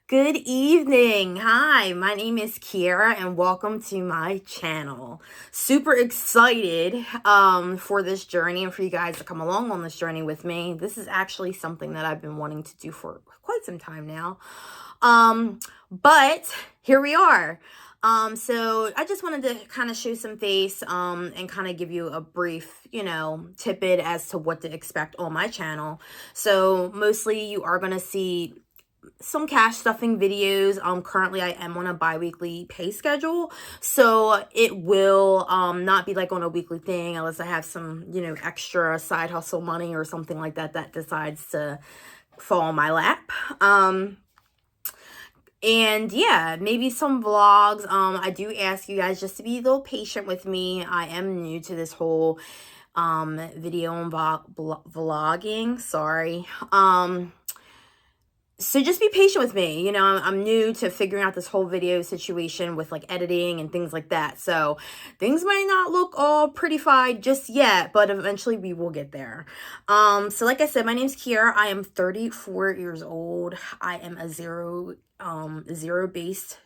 Good evening. Hi, my name is Kiara and welcome to my channel. Super excited for this journey and for you guys to come along on this journey with me. This is actually something that I've been wanting to do for quite some time now. But here we are. So I just wanted to kind of show some face and kind of give you a brief, tidbit as to what to expect on my channel. So mostly you are going to see some cash stuffing videos. Currently I am on a bi-weekly pay schedule, so it will not be like on a weekly thing unless I have some extra side hustle money or something like that that decides to fall on my lap. And yeah, maybe some vlogs. I do ask you guys just to be a little patient with me. I am new to this whole video and vlogging, sorry. So just be patient with me. I'm new to figuring out this whole video situation with like editing and things like that. So things might not look all prettified just yet, but eventually we will get there. So like I said, my name's Kiara. I am 34 years old. I am a zero-based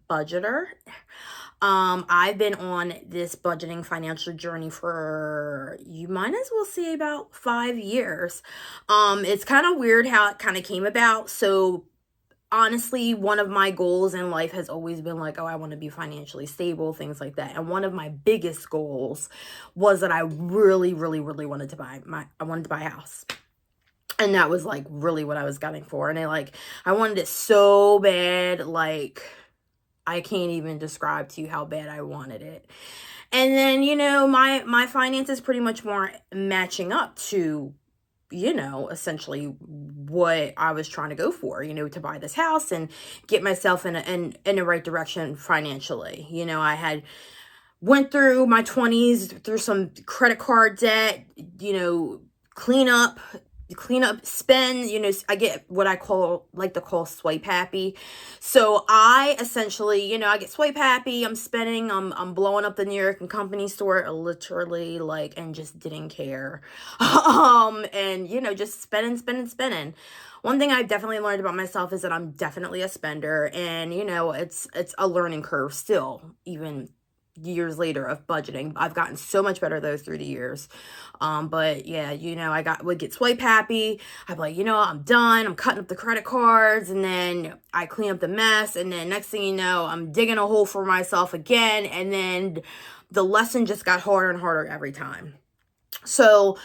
budgeter. I've been on this budgeting financial journey for, you might as well say, about 5 years. It's kind of weird how it kind of came about. So honestly, one of my goals in life has always been like, oh, I want to be financially stable, things like that. And one of my biggest goals was that I really, really, really wanted to buy a house. And that was like really what I was gunning for. And I wanted it so bad, like I can't even describe to you how bad I wanted it. And then, my finances pretty much weren't matching up to, essentially what I was trying to go for, to buy this house and get myself in the right direction financially. I had went through my 20s through some credit card debt, clean up, spend, I get what I like to call swipe happy. So I essentially, I get swipe happy, I'm spending, I'm blowing up the New York and Company store, literally, and just didn't care. And, just spending. One thing I've definitely learned about myself is that I'm definitely a spender, and, it's a learning curve still, even years later, of budgeting. I've gotten so much better though through the years. But yeah, I would get swipe happy. I'd be like, I'm done. I'm cutting up the credit cards, and then I clean up the mess, and then next thing you know, I'm digging a hole for myself again, and then the lesson just got harder and harder every time. So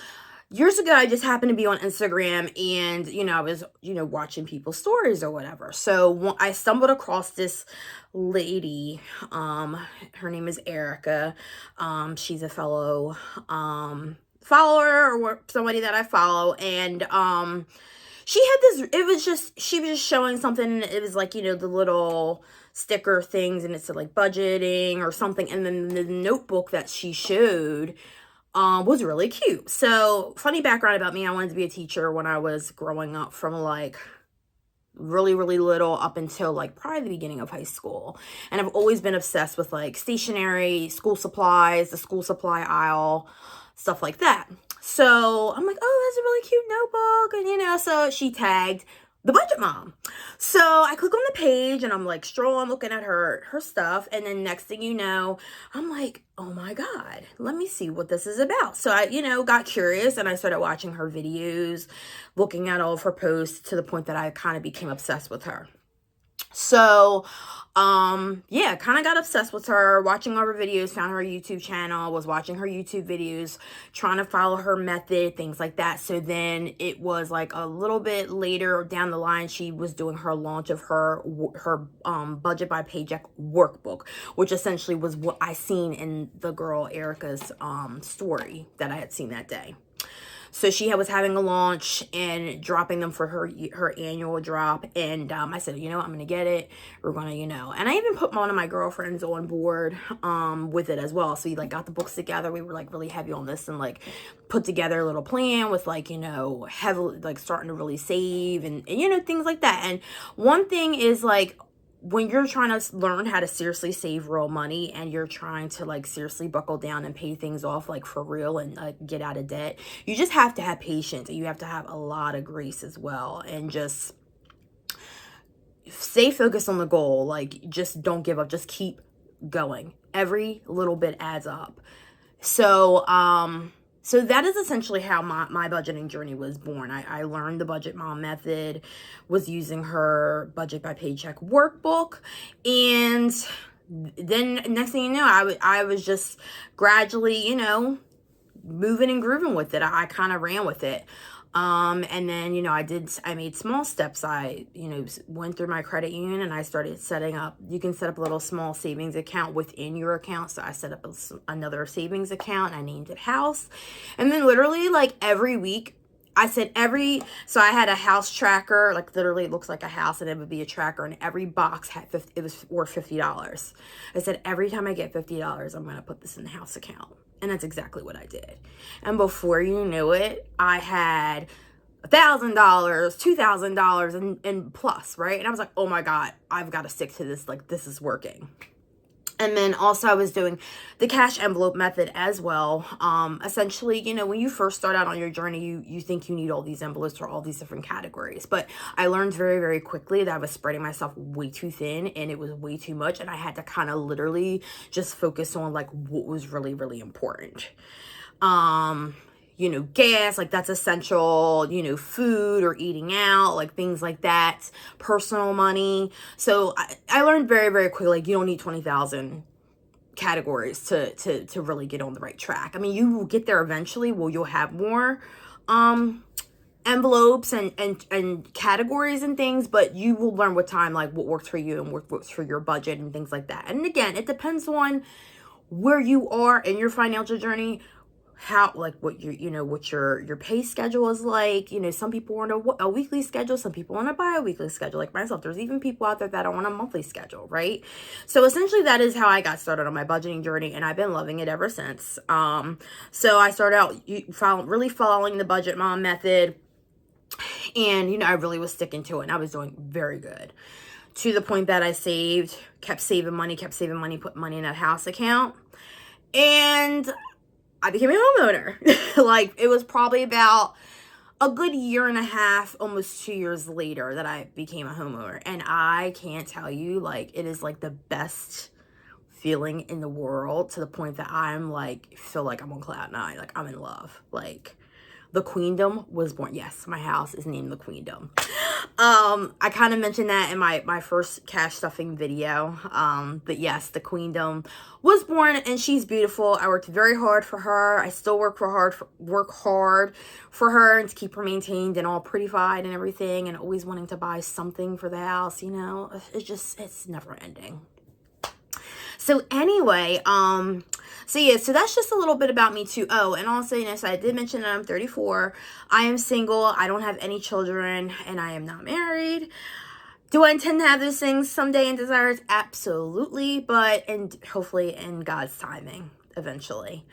years ago, I just happened to be on Instagram, and, I was, watching people's stories or whatever. So I stumbled across this lady. Her name is Erica. She's a fellow follower, or somebody that I follow. And she had this, she was just showing something. It was like, the little sticker things, and it said like budgeting or something. And then the notebook that she showed was really cute. So funny background about me, I wanted to be a teacher when I was growing up, from like really, really little up until like probably the beginning of high school. And I've always been obsessed with like stationery, school supplies, the school supply aisle, stuff like that. So I'm like, oh, that's a really cute notebook. And, so she tagged the Budget Mom. So I click on the page, and I'm like strolling, looking at her stuff. And then next thing you know, I'm like, oh my God, let me see what this is about. So I, got curious, and I started watching her videos, looking at all of her posts, to the point that I kind of became obsessed with her. So, yeah, kind of got obsessed with her, watching all her videos, found her YouTube channel, was watching her YouTube videos, trying to follow her method, things like that. So then it was like a little bit later down the line, she was doing her launch of her budget by paycheck workbook, which essentially was what I seen in the girl Erica's story that I had seen that day. So she was having a launch and dropping them for her annual drop. And I said, I'm going to get it. We're going to, and I even put one of my girlfriends on board with it as well. So we got the books together. We were really heavy on this, and put together a little plan with heavily starting to really save and things like that. And one thing is when you're trying to learn how to seriously save real money, and you're trying to seriously buckle down and pay things off for real, and get out of debt, you just have to have patience, and you have to have a lot of grace as well, and just stay focused on the goal. Like, just don't give up. Just keep going. Every little bit adds up. So, so that is essentially how my budgeting journey was born. I learned the Budget Mom method, was using her budget by paycheck workbook, and then next thing you know, I was just gradually, moving and grooving with it. I kind of ran with it. And then, I made small steps. I, went through my credit union and I started setting up, you can set up a little small savings account within your account. So I set up another savings account and I named it House. And then literally like every week, so I had a house tracker, like literally it looks like a house and it would be a tracker, and every box had it was worth $50. I said, every time I get $50, I'm going to put this in the house account. And that's exactly what I did. And before you knew it, I had $1,000, $2,000 and plus, right? And I was like, oh my God, I've got to stick to this. Like, this is working. And then also I was doing the cash envelope method as well. Essentially, when you first start out on your journey, you think you need all these envelopes for all these different categories. But I learned very, very quickly that I was spreading myself way too thin and it was way too much. And I had to kind of literally just focus on like what was really, really important. Gas, like that's essential, food or eating out, like things like that, personal money. So I learned very, very quickly, like you don't need 20,000 categories to really get on the right track. I mean, you will get there eventually. Well, you'll have more, envelopes and categories and things, but you will learn with time, like what works for you and what works for your budget and things like that. And again, it depends on where you are in your financial journey, how, like what what your pay schedule is like. Some people are on a weekly schedule, some people on a bi-weekly schedule, like myself. There's even people out there that are on a monthly schedule, right? So essentially that is how I got started on my budgeting journey, and I've been loving it ever since. So I started out really following the Budget Mom method, and I really was sticking to it, and I was doing very good, to the point that I kept saving money, put money in that house account, and I became a homeowner. Like, it was probably about a good year and a half, almost 2 years later, that I became a homeowner. And I can't tell you, like, it is like the best feeling in the world, to the point that I'm like, feel like I'm on cloud nine. Like, I'm in love. Like, the Queendom was born. Yes, my house is named the Queendom. I kind of mentioned that in my first cash stuffing video. But yes, the Queendom was born, and she's beautiful. I worked very hard for her. I still work hard for her, and to keep her maintained and all prettified and everything, and always wanting to buy something for the house. It's never ending. So anyway, so that's just a little bit about me too. Oh, and also, so I did mention that I'm 34. I am single. I don't have any children, and I am not married. Do I intend to have those things someday and desires? Absolutely, and hopefully in God's timing, eventually.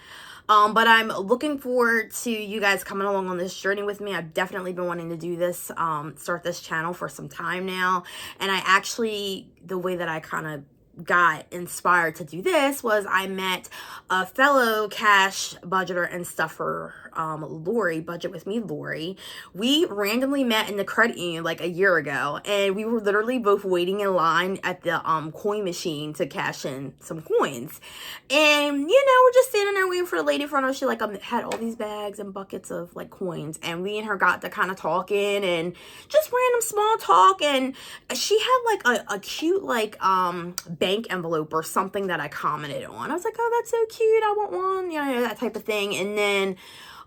But I'm looking forward to you guys coming along on this journey with me. I've definitely been wanting to do this, start this channel for some time now. And the way that I kind of got inspired to do this was I met a fellow cash budgeter and stuffer, Lori, Budget With Me, Lori. We randomly met in the credit union like a year ago, and we were literally both waiting in line at the coin machine to cash in some coins. And we're just standing there waiting for the lady in front of us. She had all these bags and buckets of like coins, and we and her got to kind of talking and just random small talk. And she had like a cute like bank envelope or something that I commented on. I was like, oh, that's so cute, I want one, that type of thing. And then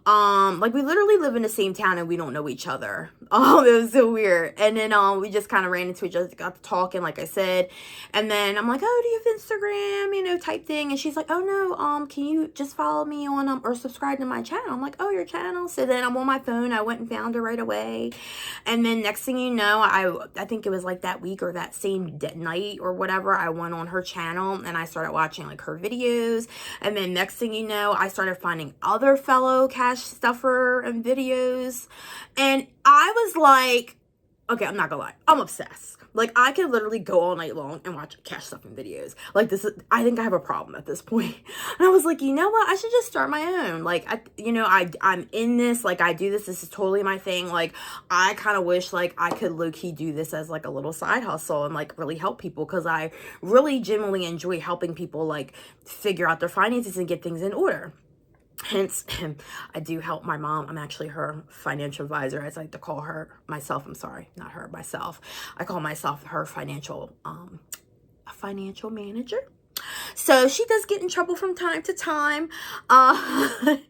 like we literally live in the same town and we don't know each other. Oh, it was so weird. And then we just kind of ran into each other, got to talking, like I said. And then I'm like, oh, do you have Instagram, type thing? And she's like, oh no, can you just follow me on or subscribe to my channel? I'm like, oh, your channel? So then I'm on my phone, I went and found her right away. And then next thing you know, I think it was like that week or that same night or whatever, I went on her channel and I started watching like her videos. And then next thing you know, I started finding other fellow cash stuffer and videos, and I was like, okay, I'm not gonna lie, I'm obsessed. Like, I could literally go all night long and watch cash stuffing videos. Like, this is, I think I have a problem at this point. And I was like, you know what? I should just start my own. Like, I'm in this. Like, I do this. This is totally my thing. Like, I kind of wish, like, I could low-key do this as, like, a little side hustle and, like, really help people. Because I really genuinely enjoy helping people, like, figure out their finances and get things in order. Hence, I do help my mom. I'm actually her financial advisor, as I like to call her myself. I'm sorry, not her, myself. I call myself her financial manager. So she does get in trouble from time to time. But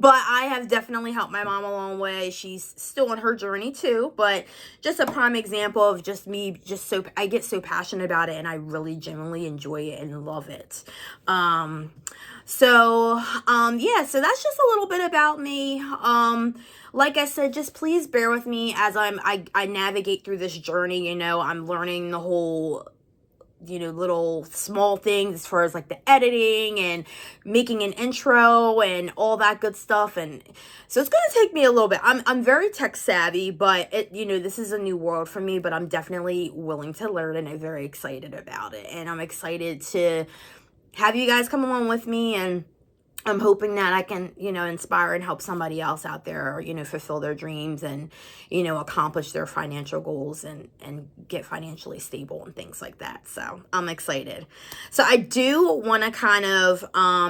I have definitely helped my mom a long way. She's still on her journey too, but just a prime example of just me, I get so passionate about it and I really genuinely enjoy it and love it. Yeah, so that's just a little bit about me. Like I said, just please bear with me as I navigate through this journey. You know, I'm learning the whole, you know, little small things as far as like the editing and making an intro and all that good stuff. And so it's going to take me a little bit. I'm very tech savvy, but this is a new world for me, but I'm definitely willing to learn and I'm very excited about it. And I'm excited to have you guys come along with me, and I'm hoping that I can, inspire and help somebody else out there, or, fulfill their dreams and, accomplish their financial goals and get financially stable and things like that. So I'm excited. So I do want to kind of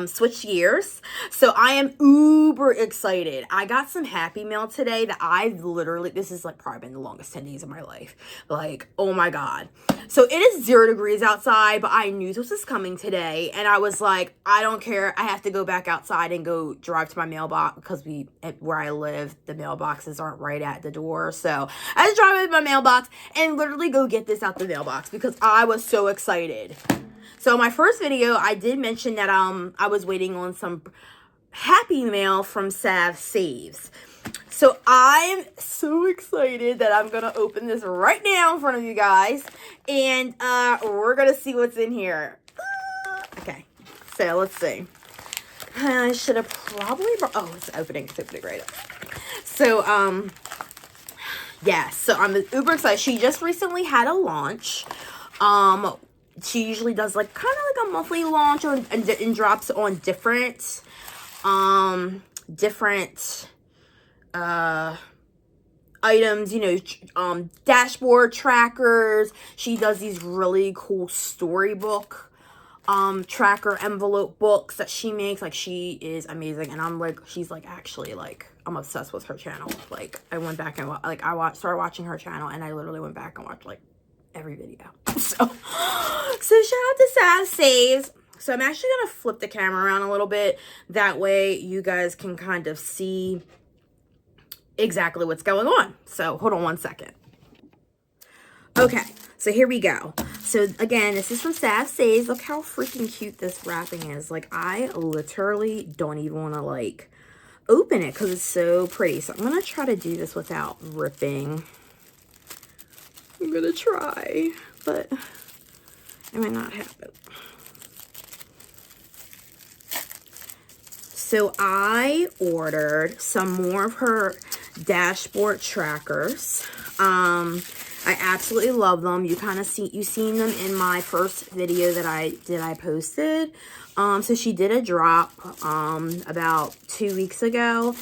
switch gears. So I am uber excited. I got some happy mail today that this is like probably been the longest 10 days of my life. Like, oh my God. So it is 0 degrees outside, but I knew this was coming today. And I was like, I don't care. I have to go back outside and go drive to my mailbox because where I live, the mailboxes aren't right at the door. So I had to drive to my mailbox and literally go get this out the mailbox because I was so excited. So my first video, I did mention that I was waiting on some happy mail from Sav Saves. So I'm so excited that I'm going to open this right now in front of you guys. And we're going to see what's in here. Okay, so let's see. I should have probably it's opening right up. So, yeah, so I'm uber excited. She just recently had a launch. She usually does like kind of like a monthly launch and drops on different items, dashboard trackers. She does these really cool storybook tracker envelope books that she makes. Like, she is amazing, and she's like actually like I'm obsessed with her channel. Like, I went back and started watching her channel, and I literally went back and watched like every video. So shout out to Sav Saves. So I'm actually gonna flip the camera around a little bit, that way you guys can kind of see exactly what's going on. So hold on one second. Okay, so here we go. So again, this is from Sav Saves. Look how freaking cute this wrapping is. Like, I literally don't even want to like open it because it's so pretty. So I'm gonna try to do this without ripping. I'm gonna try, but it might not happen. So I ordered some more of her dashboard trackers. I absolutely love them. You've seen them in my first video that I posted. So she did a drop about 2 weeks ago,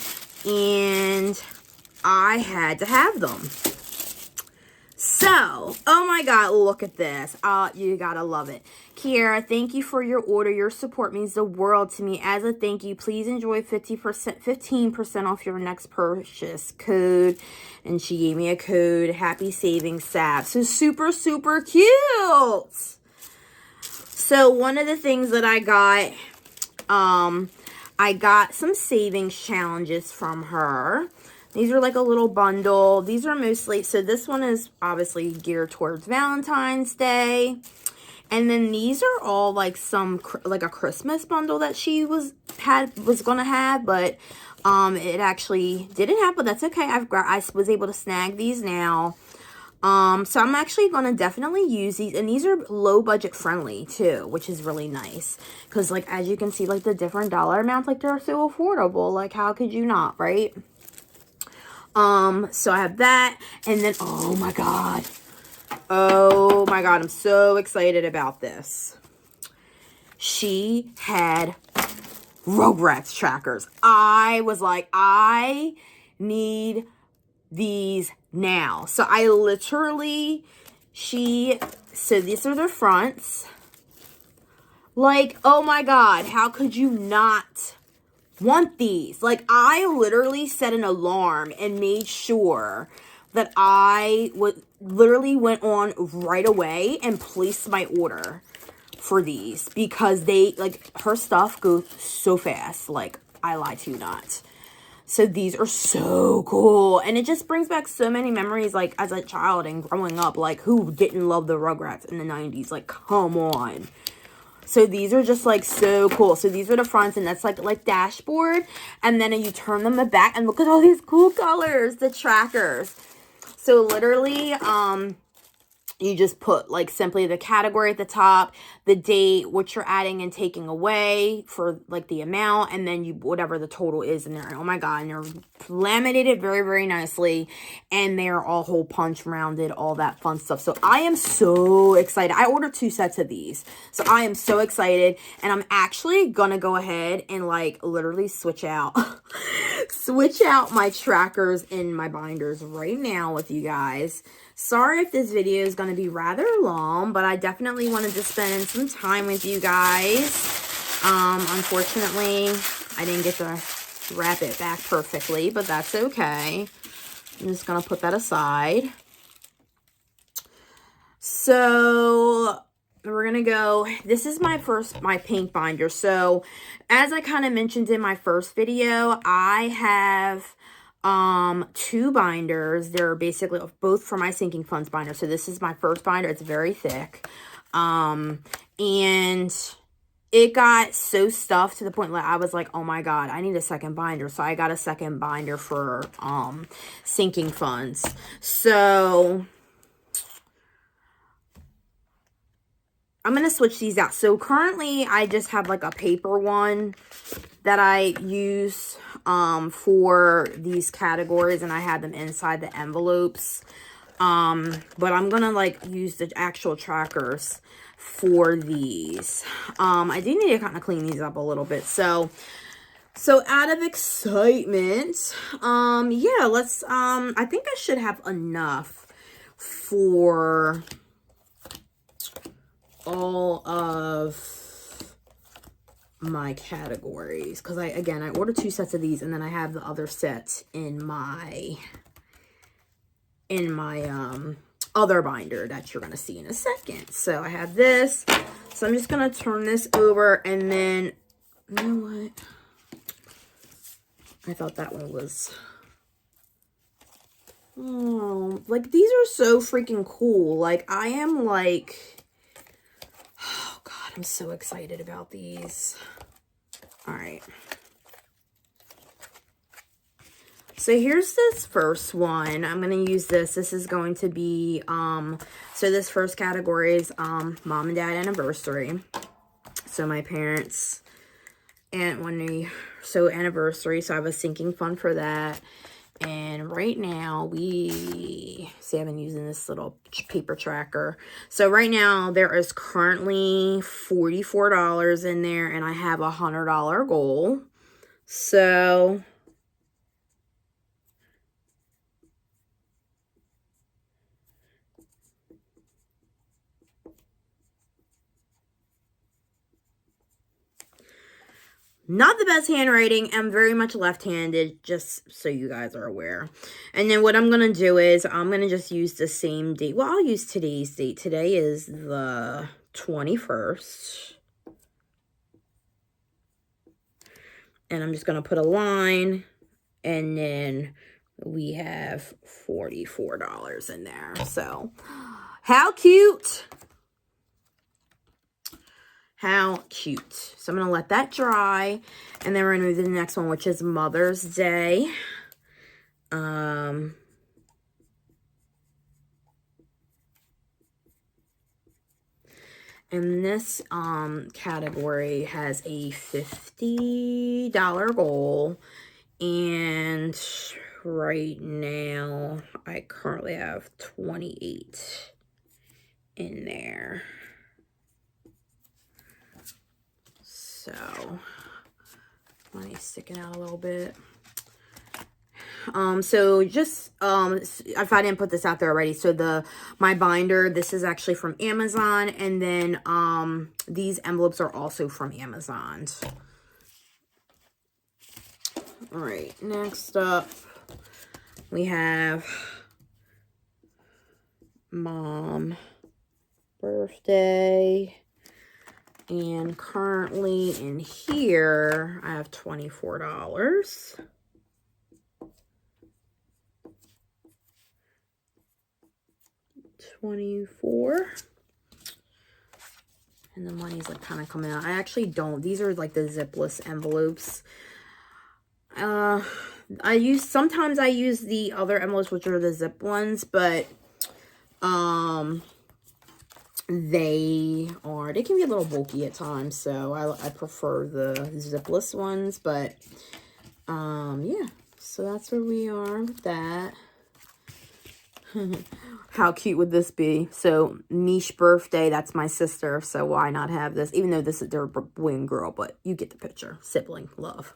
and I had to have them. So, oh my God, look at this. You gotta love it. Kiara, thank you for your order. Your support means the world to me. As a thank you, please enjoy 15% off your next purchase code. And she gave me a code, Happy Savings Sav. So super, super cute. So one of the things that I got some savings challenges from her. These are like a little bundle. These are mostly, so this one is obviously geared towards Valentine's Day. And then these are all like like a Christmas bundle that she was going to have, but it actually didn't have, but that's okay. I was able to snag these now. So I'm actually going to definitely use these, and these are low budget friendly too, which is really nice. Cause like, as you can see, like the different dollar amounts, like they're so affordable. Like, how could you not, right? So I have that. And then, oh my God. Oh my God. I'm so excited about this. She had Rugrats trackers. I was like, I need these now. So I literally, so these are the fronts. Like, oh my God, how could you not want these? Like, I literally set an alarm and made sure that I would literally went on right away and placed my order for these, because they, like, her stuff goes so fast. Like, I lie to you not. So these are so cool. And it just brings back so many memories, like, as a child and growing up. Like, who didn't love the Rugrats in the 90s? Like, come on. So these are just, like, so cool. So these are the fronts, and that's like dashboard. And then you turn them the back, and look at all these cool colors, the trackers. So literally, you just put, like, simply the category at the top, the date, what you're adding and taking away for, like, the amount, and then you, whatever the total is in there. Oh my God, and they're laminated very, very nicely, and they're all hole punch rounded, all that fun stuff. So I am so excited. I ordered 2 sets of these, so I am so excited, and I'm actually gonna go ahead and, like, literally switch out my trackers in my binders right now with you guys. Sorry if this video is going to be rather long, but I definitely wanted to spend some time with you guys. Unfortunately, I didn't get to wrap it back perfectly, but that's okay. I'm just going to put that aside. So we're going to go, this is my pink binder. So as I kind of mentioned in my first video, I have 2 binders. They're basically both for my sinking funds binder. So this is my first binder. It's very thick. And it got so stuffed to the point that I was like, oh my God, I need a second binder. So I got a second binder for sinking funds. So I'm going to switch these out. So currently I just have like a paper one that I use for these categories, and I had them inside the envelopes. But I'm going to, like, use the actual trackers for these. I do need to kind of clean these up a little bit. So out of excitement, yeah, let's, I think I should have enough for all of my categories, because I ordered 2 sets of these, and then I have the other set in my other binder that you're gonna see in a second. So I have this, so I'm just gonna turn this over, and then, you know what, I thought that one was, oh, like, these are so freaking cool. Like, I am like, oh God, I'm so excited about these. All right. So here's this first one. I'm going to use this. This is going to be, so this first category is mom and dad anniversary. So my parents, and anniversary. So I have a sinking fund for that. And right now see, I've been using this little paper tracker. So right now there is currently $44 in there, and I have a $100 goal. So not the best handwriting. I'm very much left-handed, just so you guys are aware. And then what I'm going to do is I'm going to just use the same date. Well, I'll use today's date. Today is the 21st. And I'm just going to put a line, and then we have $44 in there. So, how cute. How cute. So I'm going to let that dry, and then we're going to move to the next one, which is Mother's Day. And this category has a $50 goal, and right now, I currently have 28 in there. So, money's sticking out a little bit. So just, if I didn't put this out there already, so my binder, this is actually from Amazon, and then, these envelopes are also from Amazon. All right, next up, we have mom birthday, and currently in here, I have $24. 24, and the money's like kind of coming out. I actually don't, these are like the zipless envelopes. Sometimes I use the other envelopes, which are the zip ones, but they can be a little bulky at times, so I prefer the zipless ones. But yeah, so that's where we are with that. How cute would this be? So, Mish birthday, that's my sister, so why not have this? Even though they're boy and girl, but you get the picture. Sibling love.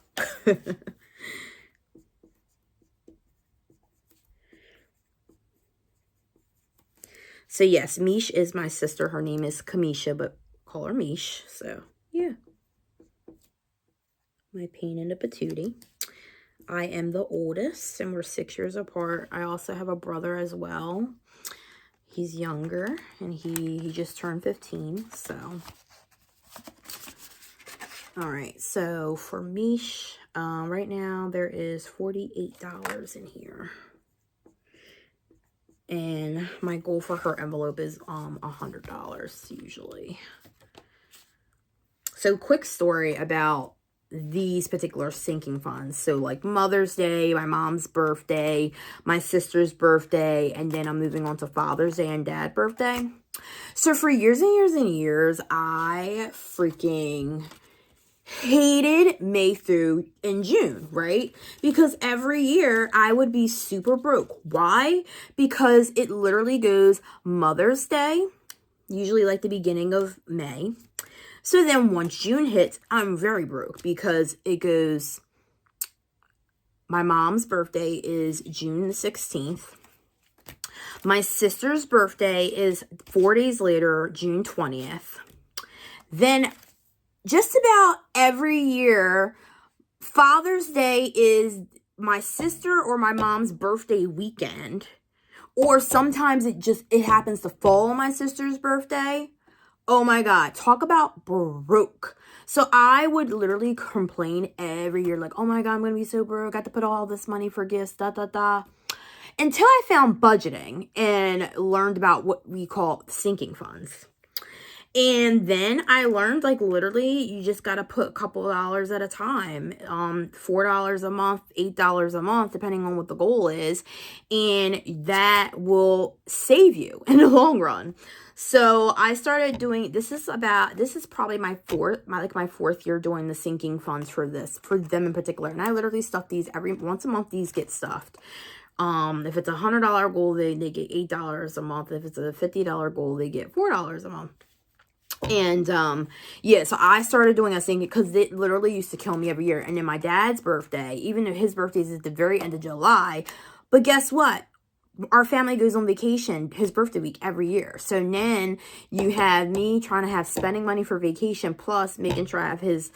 So, yes, Mish is my sister. Her name is Kamisha, but call her Mish. So, yeah. My pain in the patootie. I am the oldest, and we're 6 years apart. I also have a brother as well. He's younger, and he just turned 15, so. All right, so for Mish, right now there is $48 in here. And my goal for her envelope is $100 usually. So quick story about these particular sinking funds. So like Mother's Day, my mom's birthday, my sister's birthday, and then I'm moving on to Father's Day and Dad's birthday. So for years and years and years, I freaking hated May through in June, right? Because every year I would be super broke. Why? Because it literally goes Mother's Day, usually like the beginning of May. So then once June hits, I'm very broke because it goes, my mom's birthday is June the 16th. My sister's birthday is 4 days later, June 20th. Then just about every year, Father's Day is my sister or my mom's birthday weekend. Or sometimes it happens to fall on my sister's birthday. Oh my God, talk about broke. So I would literally complain every year, like, oh my God, I'm going to be so broke. I got to put all this money for gifts, da, da, da. Until I found budgeting and learned about what we call sinking funds. And then I learned, like, literally, you just got to put a couple of dollars at a time. $4 a month, $8 a month, depending on what the goal is. And that will save you in the long run. So I started doing, this is probably my fourth year doing the sinking funds for them in particular. And I literally stuff these once a month, these get stuffed. If it's $100 goal, they get $8 a month. If it's a $50 goal, they get $4 a month. And, yeah, so I started doing a sinking because it literally used to kill me every year. And then my dad's birthday, even though his birthday is at the very end of July, but guess what? Our family goes on vacation his birthday week every year. So then you have me trying to have spending money for vacation plus making sure I have his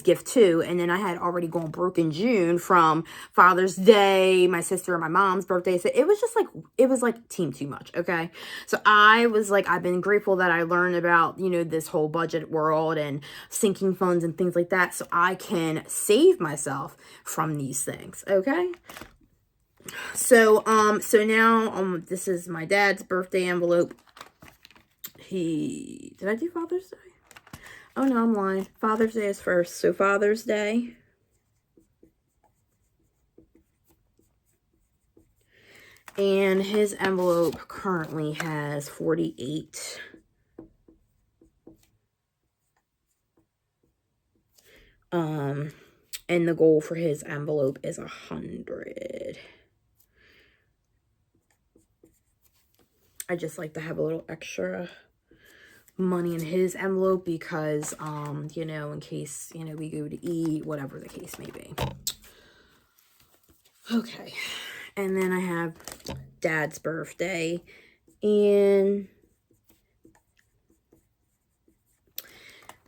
gift too. And then I had already gone broke in June from Father's Day, my sister and my mom's birthday. So it was just like, it was like team too much. Okay. So I was like, I've been grateful that I learned about, this whole budget world and sinking funds and things like that. So I can save myself from these things. Okay. So now, this is my dad's birthday envelope. Did I do Father's Day? Oh, no, I'm lying. Father's Day is first. So Father's Day. And his envelope currently has 48. And the goal for his envelope is 100. I just like to have a little extra money in his envelope because, you know, in case, you know, we go to eat, whatever the case may be. Okay. And then I have Dad's birthday, and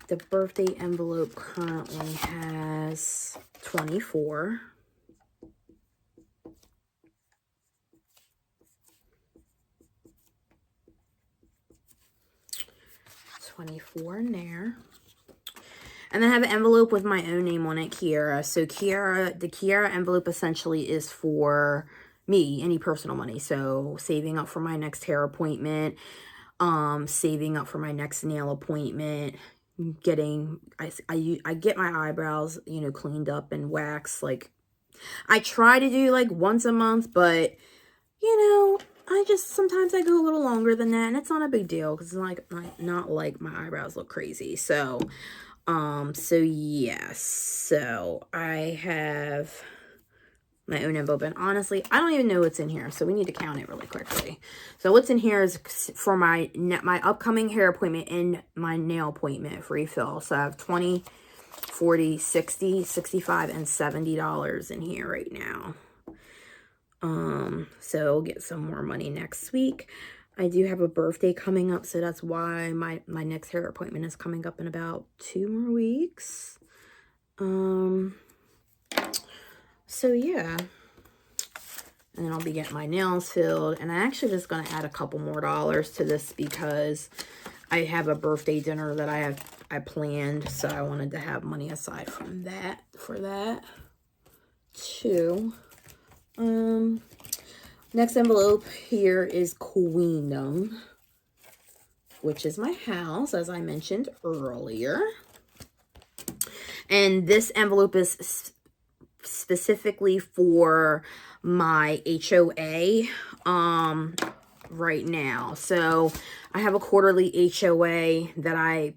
the birthday envelope currently has 24. $24 in there. And then I have an envelope with my own name on it, Kiara. So Kiara, the Kiara envelope essentially is for me, any personal money. So saving up for my next hair appointment, saving up for my next nail appointment, getting, I get my eyebrows, you know, cleaned up and waxed. Like, I try to do like once a month, but, you know, sometimes I go a little longer than that, and it's not a big deal because it's not like my eyebrows look crazy. So, yes, so I have my own envelope, and honestly, I don't even know what's in here, so we need to count it really quickly. So what's in here is for my upcoming hair appointment and my nail appointment for refill. So I have 20, 40, 60, 65, and $70 in here right now. So I'll get some more money next week. I do have a birthday coming up, so that's why my next hair appointment is coming up in about 2 more weeks. So yeah. And then I'll be getting my nails filled. And I'm actually just going to add a couple more dollars to this because I have a birthday dinner that I planned. So I wanted to have money aside from that, for that too. Next envelope here is Queendom, which is my house, as I mentioned earlier. And this envelope is specifically for my HOA right now. So I have a quarterly HOA that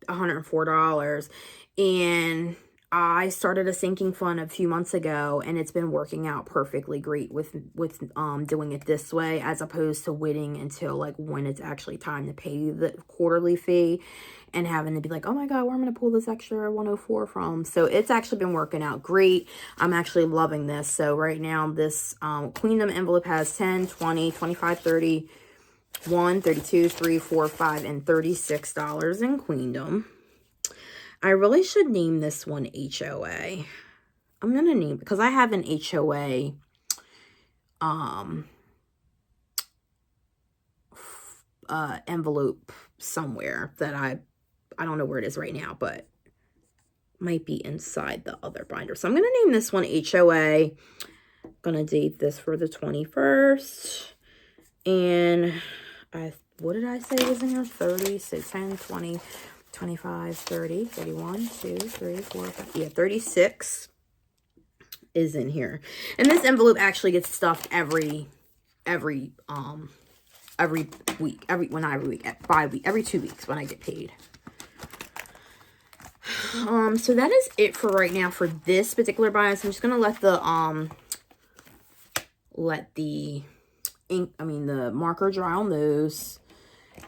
$104, and I started a sinking fund a few months ago, and it's been working out perfectly great with doing it this way, as opposed to waiting until like when it's actually time to pay the quarterly fee and having to be like, oh my God, where am I going to pull this extra 104 from? So it's actually been working out great. I'm actually loving this. So right now, this Queendom envelope has 10, 20, 25, 30, 1, 32, 3, 4, 5, and $36 in Queendom. I really should name this one HOA. I'm going to name, because I have an HOA envelope somewhere that I don't know where it is right now, but might be inside the other binder. So I'm going to name this one HOA. I'm going to date this for the 21st. And what did I say was in here? 30, so 10, 20, 25, 30, 31, 2, 3, 4, 5. Yeah, 36 is in here. And this envelope actually gets stuffed every week, every 2 weeks when I get paid. So that is it for right now for this particular binder. So I'm just gonna let the marker dry on those.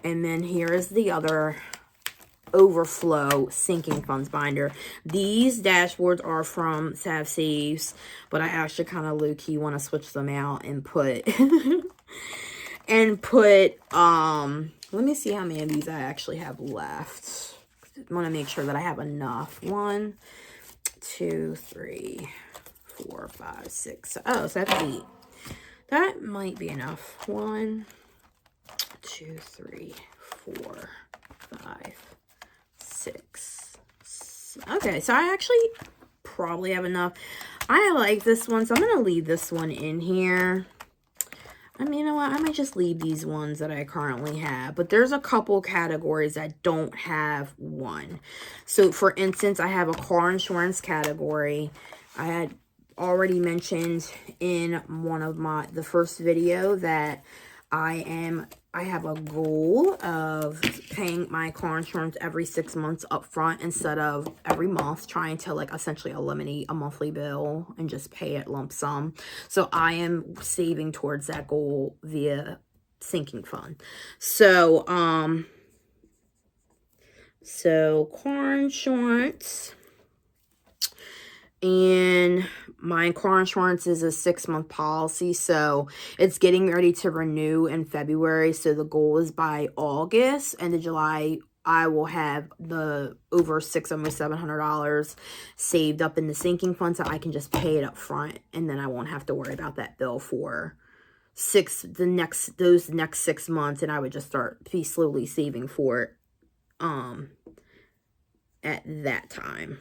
And then here is the other overflow sinking funds binder. These dashboards are from Sav Saves, but I actually kind of low-key want to switch them out and put let me see how many of these I actually have left. I want to make sure that I have enough. 1, 2, 3, 4, 5, 6. Oh, so that's 8. That might be enough. 1, 2, 3, 4, 5, 6. Okay, so I actually probably have enough. I like this one, so I'm going to leave this one in here. I mean, you know what? I might just leave these ones that I currently have. But there's a couple categories that don't have one. So, for instance, I have a car insurance category. I had already mentioned in the first video that I have a goal of paying my car insurance every 6 months up front instead of every month, trying to like essentially eliminate a monthly bill and just pay it lump sum. So I am saving towards that goal via sinking fund. So, car insurance, and my car insurance is a 6-month policy, so it's getting ready to renew in February. So the goal is by August, end of July, I will have the over almost $700 saved up in the sinking fund, so I can just pay it up front, and then I won't have to worry about that bill for those next 6 months, and I would just be slowly saving for it at that time.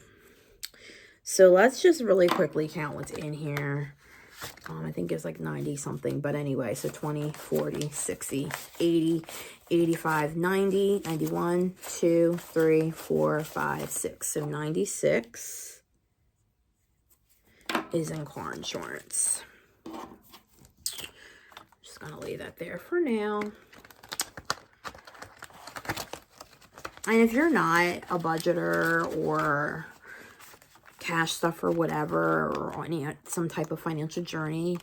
So let's just really quickly count what's in here. I think it's like 90 something, but anyway, so 20, 40, 60, 80, 85, 90, 91, 2, 3, 4, 5, 6. So 96 is in car insurance. Just gonna leave that there for now. And if you're not a budgeter or cash stuff or whatever, or on some type of financial journey,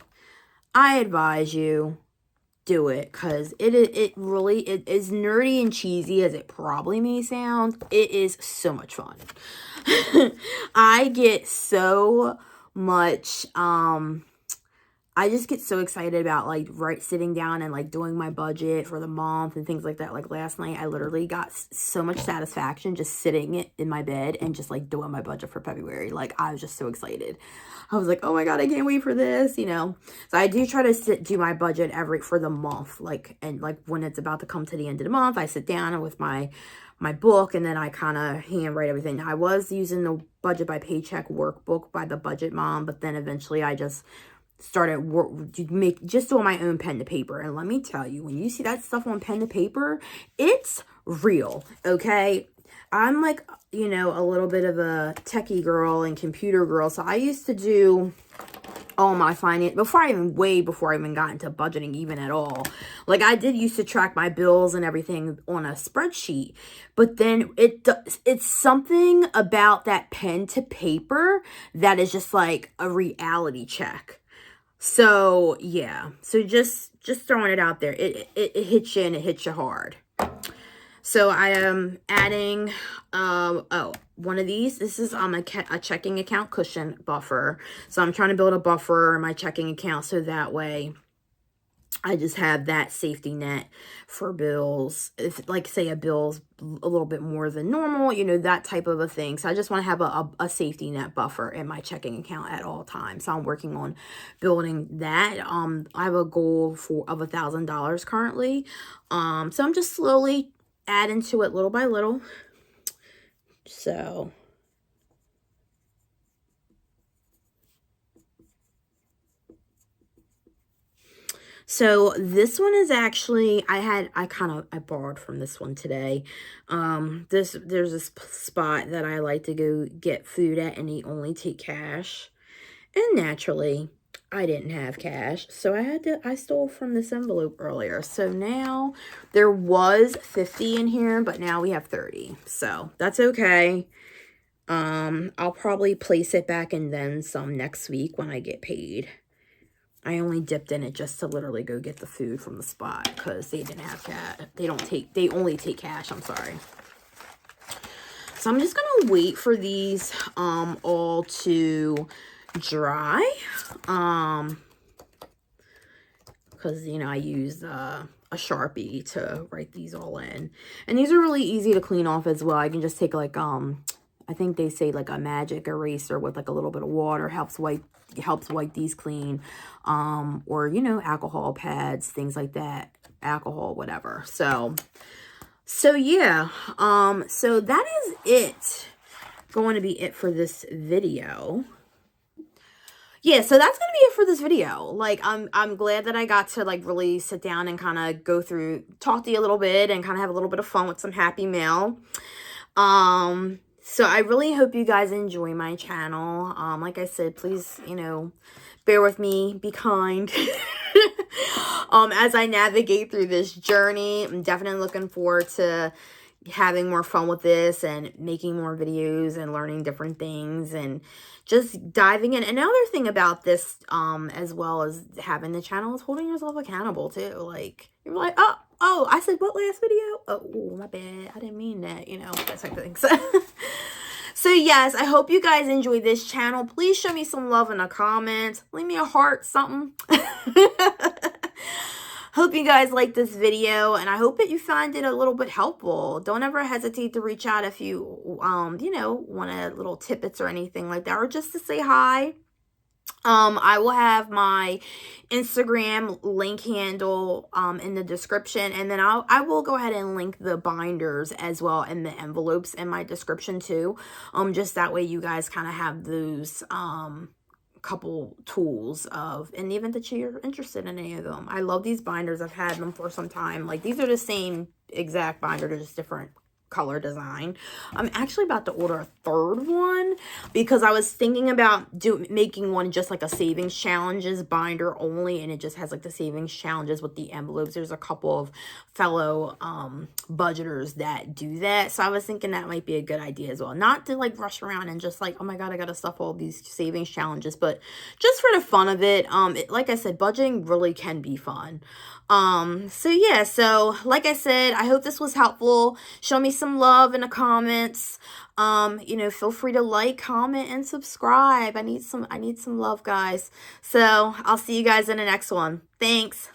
I advise you do it, because it really is nerdy and cheesy as it probably may sound. It is so much fun. I get so much I just get so excited about like sitting down and like doing my budget for the month and things like that. Like last night, I literally got so much satisfaction just sitting in my bed and just like doing my budget for February. Like I was just so excited. I was like, oh my God, I can't wait for this, you know? So I do try to do my budget for the month. And when it's about to come to the end of the month, I sit down with my book, and then I kind of handwrite everything. I was using the budget by paycheck workbook by the Budget Mom, but then eventually I just started just doing my own pen to paper. And let me tell you, when you see that stuff on pen to paper, it's real, okay? I'm like, you know, a little bit of a techie girl and computer girl. So I used to do all my finance way before I even got into budgeting even at all. Like I did used to track my bills and everything on a spreadsheet, but then it's something about that pen to paper that is just like a reality check. So yeah, so just throwing it out there. It hits you, and it hits you hard. So I am adding one of these. This is a checking account cushion buffer. So I'm trying to build a buffer in my checking account, so that way I just have that safety net for bills. If, like, say a bill's a little bit more than normal, you know, that type of a thing. So I just want to have a safety net buffer in my checking account at all times. So I'm working on building that. I have a goal of $1,000 currently. So I'm just slowly adding to it little by little. So this one is actually, I borrowed from this one today. There's this spot that I like to go get food at, and they only take cash. And naturally, I didn't have cash, so I stole from this envelope earlier. So now there was 50 in here, but now we have 30. So that's okay. I'll probably place it back and then some next week when I get paid. I only dipped in it just to literally go get the food from the spot, because they didn't have cash. They only take cash, I'm sorry. So I'm just going to wait for these all to dry. Because, you know, I used a Sharpie to write these all in. And these are really easy to clean off as well. I can just take like, I think they say like a magic eraser with like a little bit of water helps wipe these clean, or, you know, alcohol pads, things like that, alcohol, whatever. So yeah, so that is it, going to be it for this video. Yeah, so that's gonna be it for this video. Like, I'm glad that I got to like really sit down and kind of talk to you a little bit, and kind of have a little bit of fun with some happy mail. So I really hope you guys enjoy my channel. Like I said, please, you know, bear with me, be kind. As I navigate through this journey, I'm definitely looking forward to having more fun with this and making more videos and learning different things and just diving in. Another thing about this, as well as having the channel, is holding yourself accountable too. Like, you're like, oh, I said what last video? Oh, my bad. I didn't mean that, you know, that type of thing. So yes, I hope you guys enjoyed this channel. Please show me some love in the comments. Leave me a heart, something. Hope you guys like this video, and I hope that you find it a little bit helpful. Don't ever hesitate to reach out if you, you know, want a little tidbits or anything like that, or just to say hi. I will have my Instagram link handle in the description, and then I will go ahead and link the binders as well and the envelopes in my description too. Just that way you guys kind of have those couple tools in the event that you're interested in any of them. I love these binders. I've had them for some time. Like, these are the same exact binder, they're just different color design. I'm actually about to order a third one because I was thinking about making one just like a savings challenges binder only, and it just has like the savings challenges with the envelopes. There's a couple of fellow budgeters that do that, so I was thinking that might be a good idea as well. Not to like rush around and just like, oh my god, I gotta stuff all these savings challenges, but just for the fun of it. Like I said, budgeting really can be fun. So yeah, so like I said, I hope this was helpful. Show me some love in the comments. You know, feel free to like, comment, and subscribe. I need some love, guys. So I'll see you guys in the next one. Thanks.